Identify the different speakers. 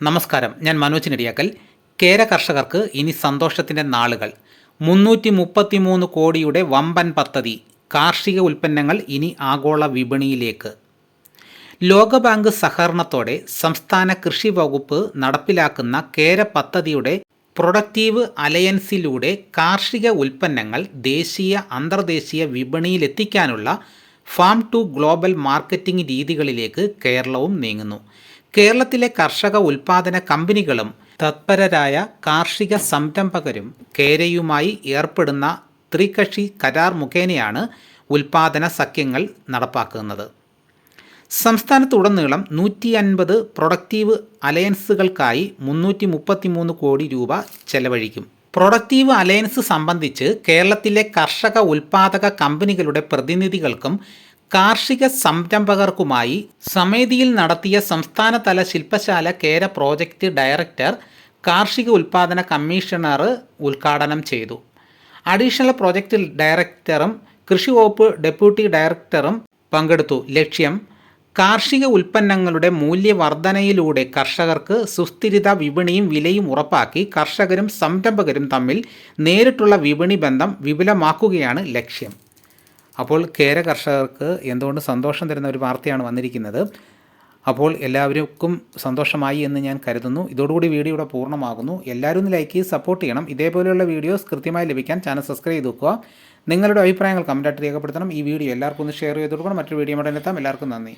Speaker 1: നമസ്കാരം, ഞാൻ മനോജ് നെടിയാക്കൽ. കേര കർഷകർക്ക് ഇനി സന്തോഷത്തിൻ്റെ നാളുകൾ. 333 കോടിയുടെ വമ്പൻ പദ്ധതി. കാർഷിക ഉൽപ്പന്നങ്ങൾ ഇനി ആഗോള വിപണിയിലേക്ക്. ലോകബാങ്ക് സഹകരണത്തോടെ സംസ്ഥാന കൃഷി വകുപ്പ് നടപ്പിലാക്കുന്ന കേര പദ്ധതിയുടെ പ്രൊഡക്റ്റീവ് അലയൻസിലൂടെ കാർഷിക ഉൽപ്പന്നങ്ങൾ ദേശീയ അന്തർദേശീയ വിപണിയിലെത്തിക്കാനുള്ള ഫാം ടു ഗ്ലോബൽ മാർക്കറ്റിംഗ് രീതികളിലേക്ക് കേരളവും നീങ്ങുന്നു. കേരളത്തിലെ കർഷക ഉൽപ്പാദന കമ്പനികളും തത്പരരായ കാർഷിക സംരംഭകരും കേരയുമായി ഏർപ്പെടുന്ന ത്രികക്ഷി കരാർ മുഖേനയാണ് ഉൽപ്പാദന സഖ്യങ്ങൾ നടപ്പാക്കുന്നത്. സംസ്ഥാനത്തുടനീളം 150 പ്രൊഡക്റ്റീവ് അലയൻസുകൾക്കായി 333 കോടി രൂപ ചെലവഴിക്കും. പ്രൊഡക്റ്റീവ് അലയൻസ് സംബന്ധിച്ച് കേരളത്തിലെ കർഷക ഉൽപ്പാദക കമ്പനികളുടെ പ്രതിനിധികൾക്കും കാർഷിക സംരംഭകർക്കുമായി സമിതിയിൽ നടത്തിയ സംസ്ഥാനതല ശില്പശാല കേര പ്രോജക്റ്റ് ഡയറക്ടർ കാർഷിക ഉൽപ്പാദന കമ്മീഷണർ ഉദ്ഘാടനം ചെയ്തു. അഡീഷണൽ പ്രോജക്റ്റ് ഡയറക്ടറും കൃഷി വകുപ്പ് ഡെപ്യൂട്ടി ഡയറക്ടറും പങ്കെടുത്തു. ലക്ഷ്യം കാർഷിക ഉൽപ്പന്നങ്ങളുടെ മൂല്യവർധനയിലൂടെ കർഷകർക്ക് സുസ്ഥിരത വിപണിയും വിലയും ഉറപ്പാക്കി കർഷകരും സംരംഭകരും തമ്മിൽ നേരിട്ടുള്ള വിപണി ബന്ധം വിപുലമാക്കുകയാണ് ലക്ഷ്യം. അപ്പോൾ കേര കർഷകർക്ക് എന്തുകൊണ്ട് സന്തോഷം തരുന്ന ഒരു വാർത്തയാണ് വന്നിരിക്കുന്നത്. അപ്പോൾ എല്ലാവർക്കും സന്തോഷമായി എന്ന് ഞാൻ കരുതുന്നു. ഇതോടുകൂടി വീഡിയോ ഇവിടെ പൂർണ്ണമാകുന്നു. എല്ലാവരും ഒന്ന് ലൈക്ക് ചെയ്ത് സപ്പോർട്ട് ചെയ്യണം. ഇതേപോലെയുള്ള വീഡിയോസ് കൃത്യമായി ലഭിക്കാൻ ചാനൽ സബ്സ്ക്രൈബ് ചെയ്ത് വെക്കുക. നിങ്ങളുടെ അഭിപ്രായങ്ങൾ കമൻറ്റായിട്ട് രേഖപ്പെടുത്തണം. ഈ വീഡിയോ എല്ലാവർക്കും ഒന്ന് ഷെയർ ചെയ്ത് കൊടുക്കണം. മറ്റൊരു വീഡിയോ ഉടനെ എത്താം. എല്ലാവർക്കും നന്ദി.